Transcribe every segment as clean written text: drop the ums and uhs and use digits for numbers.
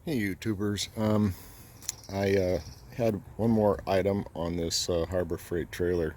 Hey YouTubers, I had one more item on this Harbor Freight trailer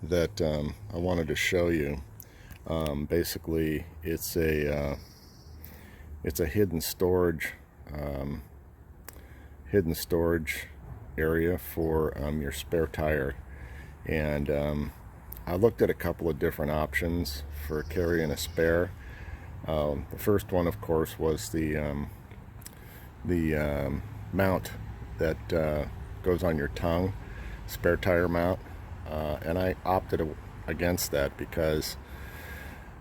that I wanted to show you. Basically, it's a um, hidden storage area for your spare tire, and I looked at a couple of different options for carrying a spare. The first one, of course, was the mount that goes on your tongue, spare tire mount, and I opted against that because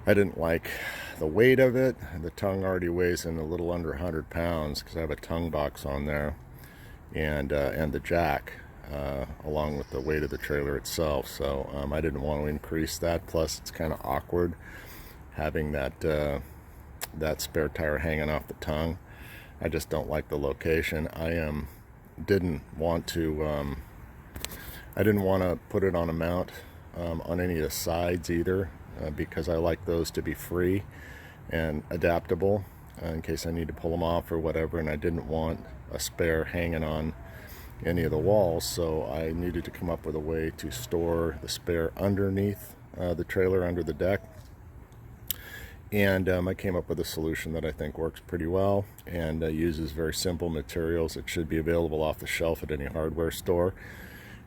I didn't like the weight of it. The tongue already weighs in a little under 100 pounds because I have a tongue box on there, and the jack, along with the weight of the trailer itself. So I didn't want to increase that. Plus, it's kind of awkward having that spare tire hanging off the tongue. I just don't like the location. Didn't want to I didn't want to put it on a mount on any of the sides either, because I like those to be free and adaptable in case I need to pull them off or whatever, and I didn't want a spare hanging on any of the walls, so I needed to come up with a way to store the spare underneath the trailer, under the deck. And I came up with a solution that I think works pretty well and uses very simple materials. It should be available off the shelf at any hardware store.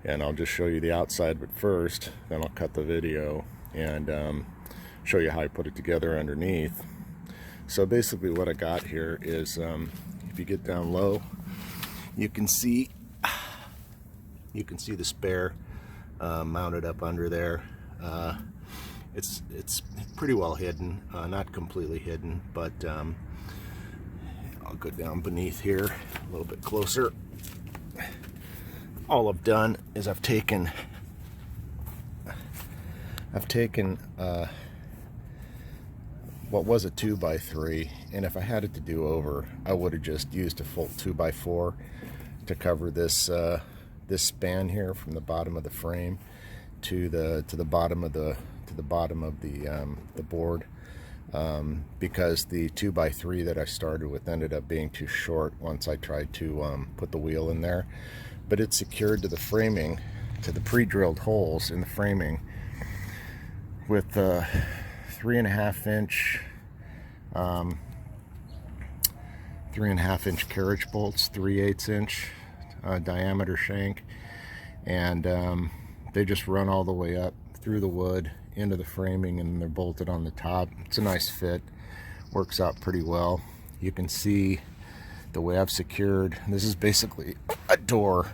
And I'll just show you the outside, but first, then I'll cut the video and show you how I put it together underneath. So basically what I got here is, if you get down low, you can see the spare mounted up under there. It's pretty well hidden, not completely hidden, but I'll go down beneath here a little bit closer. All I've done is I've taken what was a 2x3, and if I had it to do over, I would have just used a full 2x4 to cover this this span here from the bottom of the frame to the bottom of the board, because the 2x3 that I started with ended up being too short once I tried to put the wheel in there. But it's secured to the framing, to the pre-drilled holes in the framing, with 3.5 inch carriage bolts, 3/8 inch diameter shank, and they just run all the way up through the wood into the framing, and they're bolted on the top. It's a nice fit, works out pretty well. You can see the way I've secured this is basically a door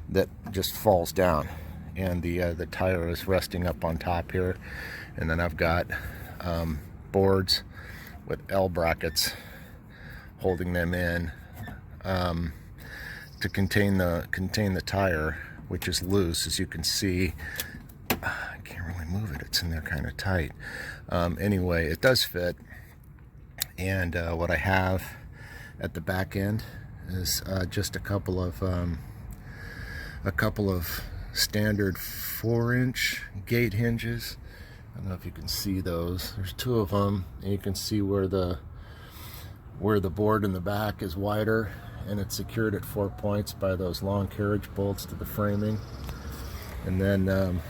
that just falls down, and the tire is resting up on top here, and then I've got boards with L brackets holding them in to contain the tire, which is loose, as you can see. I can't really move it, it's in there kind of tight. Anyway, it does fit, and what I have at the back end is just a couple of standard 4-inch gate hinges. I don't know if you can see those. There's 2 of them, and you can see where the board in the back is wider, and it's secured at 4 points by those long carriage bolts to the framing. And then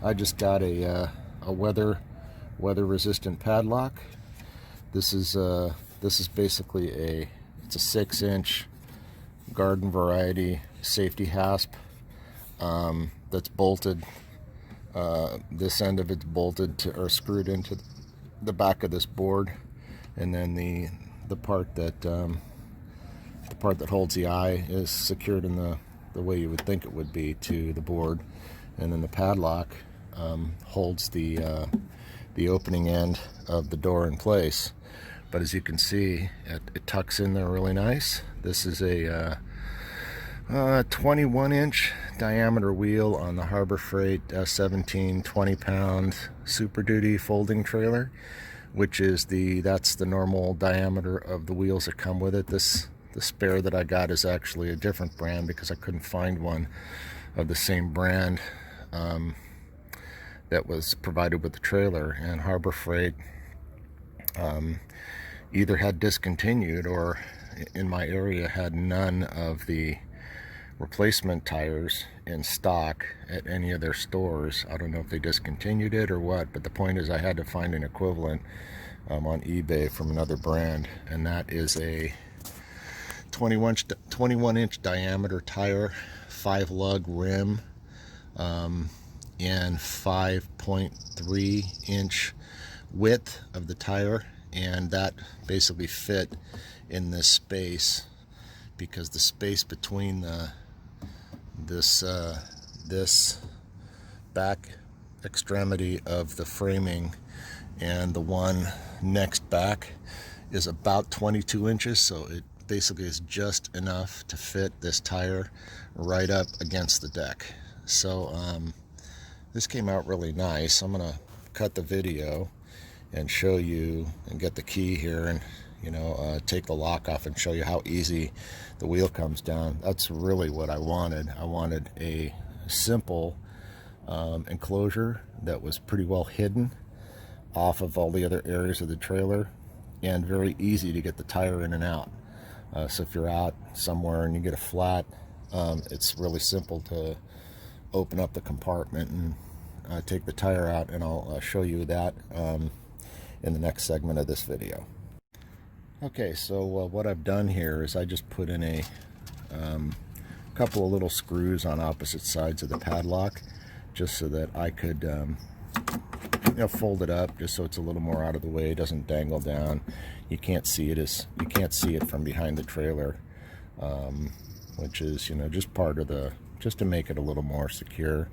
I just got a weather resistant padlock. This is basically it's a 6-inch garden variety safety hasp that's bolted. This end of it's bolted to, or screwed into the back of this board, and then the part that holds the eye is secured in the way you would think it would be to the board, and then the padlock holds the opening end of the door in place. But as you can see, it tucks in there really nice. This is a 21-inch diameter wheel on the Harbor Freight 17 20-pound Super Duty folding trailer, which is that's the normal diameter of the wheels that come with it. The spare that I got is actually a different brand because I couldn't find one of the same brand that was provided with the trailer. And Harbor Freight either had discontinued or in my area had none of the replacement tires in stock at any of their stores. I don't know if they discontinued it or what, but the point is I had to find an equivalent on eBay from another brand, and that is a 21 inch diameter tire, 5 lug rim, and 5.3 inch width of the tire, and that basically fit in this space because the space between this back extremity of the framing and the one next back is about 22 inches, so it basically is just enough to fit this tire right up against the deck. So this came out really nice. I'm gonna cut the video and show you and get the key here and take the lock off and show you how easy the wheel comes down. That's really what I wanted. I wanted a simple enclosure that was pretty well hidden off of all the other areas of the trailer and very easy to get the tire in and out. So if you're out somewhere and you get a flat, it's really simple to open up the compartment and take the tire out, and I'll show you that in the next segment of this video. Okay, so what I've done here is I just put in a couple of little screws on opposite sides of the padlock just so that I could fold it up just so it's a little more out of the way, it doesn't dangle down. You can't see it from behind the trailer, which is just part of just to make it a little more secure.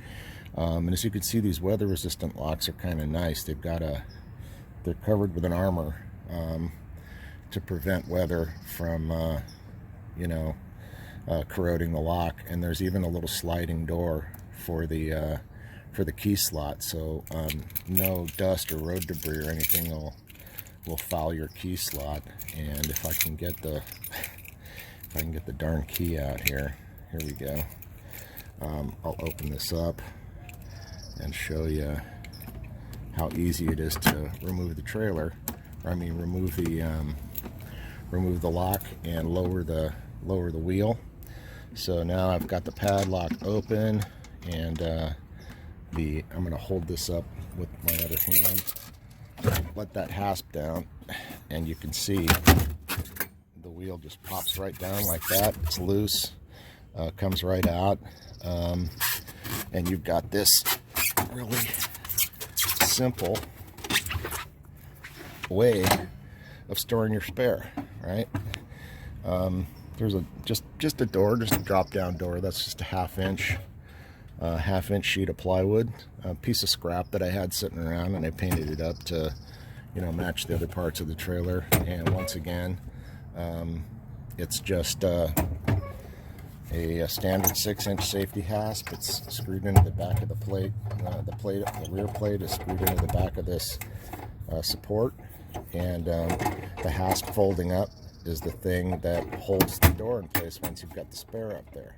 And as you can see, these weather resistant locks are kind of nice. They're covered with an armor to prevent weather from corroding the lock, and there's even a little sliding door for the key slot, so no dust or road debris or anything will foul your key slot. And if I can get the darn key out here we go. I'll open this up and show you how easy it is to remove the trailer, remove the lock and lower the wheel. So now I've got the padlock open, and I'm going to hold this up with my other hand, let that hasp down, and you can see the wheel just pops right down like that. It's loose, comes right out, and you've got this really simple way of storing your spare, right? There's just a door, just a drop down door. That's just a half-inch sheet of plywood, a piece of scrap that I had sitting around, and I painted it up to match the other parts of the trailer. And once again, it's just a standard 6-inch safety hasp. It's screwed into the back of the plate. The rear plate is screwed into the back of this support, and the hasp folding up is the thing that holds the door in place once you've got the spare up there.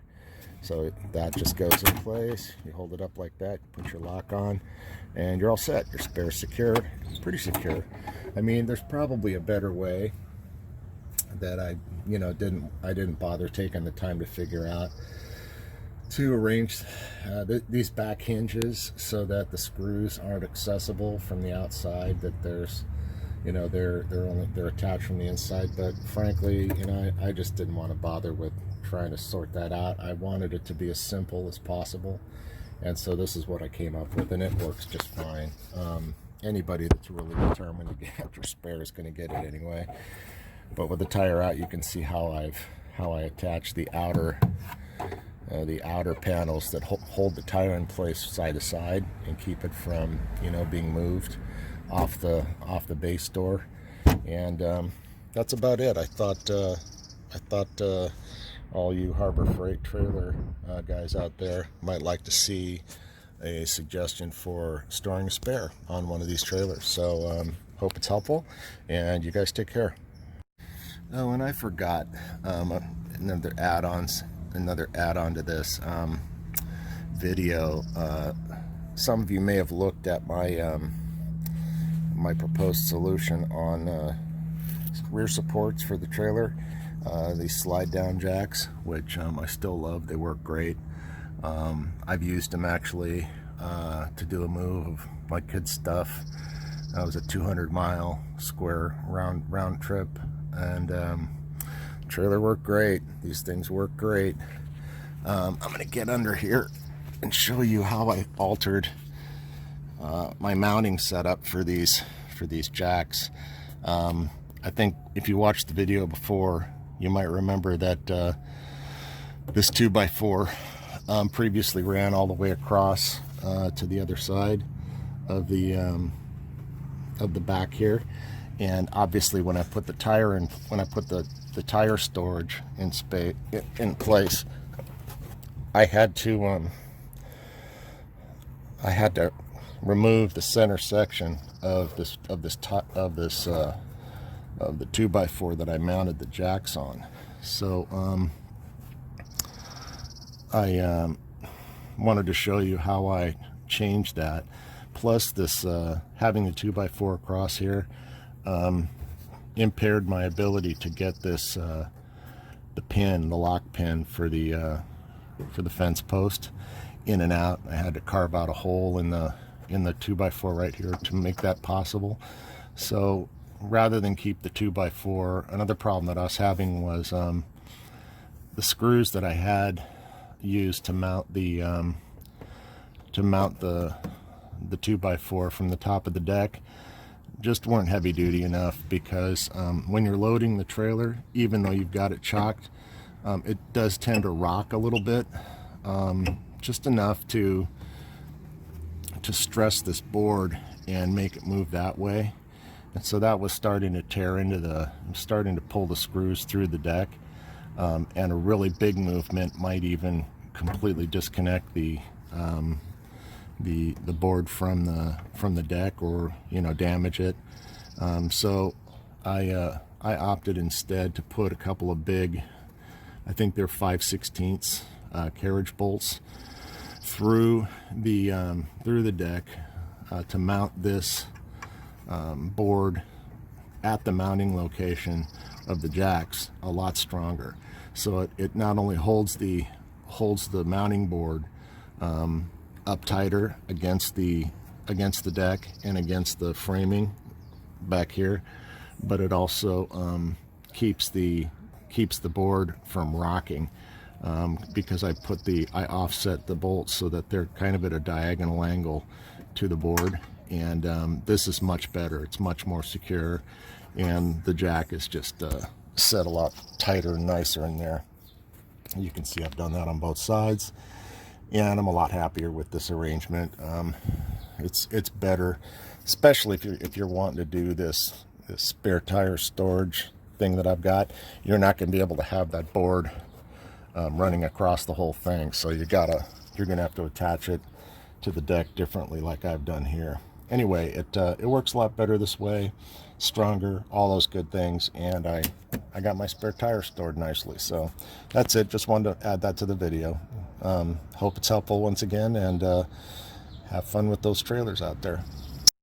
So that just goes in place. You hold it up like that, put your lock on, and you're all set. Your spare's secure, pretty secure. I mean, there's probably a better way that I didn't bother taking the time to figure out, to arrange these back hinges so that the screws aren't accessible from the outside, that there's they're attached from the inside. But frankly, I just didn't want to bother with trying to sort that out. I wanted it to be as simple as possible, and so this is what I came up with, and it works just fine. Anybody that's really determined to get after spare is going to get it anyway. But with the tire out, you can see how I attach the outer panels that hold the tire in place side to side and keep it from being moved off the base door. And that's about it. I thought all you Harbor Freight trailer guys out there might like to see a suggestion for storing a spare on one of these trailers. So hope it's helpful, and you guys take care. Oh, and I forgot another add-on to this video. Some of you may have looked at my my proposed solution on rear supports for the trailer. These slide down jacks, which I still love. They work great. I've used them actually to do a move of my kids' stuff. That was a 200-mile square round trip, and trailer worked great. These things work great. I'm gonna get under here and show you how I altered my mounting setup for these jacks. I think if you watched the video before, you might remember that this 2x4 previously ran all the way across to the other side of the back here, and obviously when I put the tire in, when I put the tire storage in place, I had to remove the center section of the 2x4 that I mounted the jacks on. So I wanted to show you how I changed that. Plus, this having the 2x4 across here impaired my ability to get this the lock pin for the fence post in and out. I had to carve out a hole in the 2x4 right here to make that possible. So rather than keep the 2x4, another problem that I was having was the screws that I had used to mount the 2x4 from the top of the deck just weren't heavy duty enough, because when you're loading the trailer, even though you've got it chocked, it does tend to rock a little bit, just enough to stress this board and make it move that way. And so that was starting to tear into starting to pull the screws through the deck, and a really big movement might even completely disconnect the board from the deck, or damage it. So I opted instead to put a couple of big, I think they're 5/16 carriage bolts through the deck to mount this board at the mounting location of the jacks a lot stronger. So it not only holds the mounting board up tighter against the deck and against the framing back here, but it also keeps the board from rocking, because I offset the bolts so that they're kind of at a diagonal angle to the board, and this is much better. It's much more secure, and the jack is just set a lot tighter and nicer in there. You can see I've done that on both sides, and I'm a lot happier with this arrangement. It's better, especially if you're wanting to do this spare tire storage thing that I've got. You're not going to be able to have that board running across the whole thing, so you're gonna have to attach it to the deck differently, like I've done here. Anyway, it works a lot better this way, stronger, all those good things, and I got my spare tire stored nicely. So that's it. Just wanted to add that to the video. Hope it's helpful once again, and have fun with those trailers out there.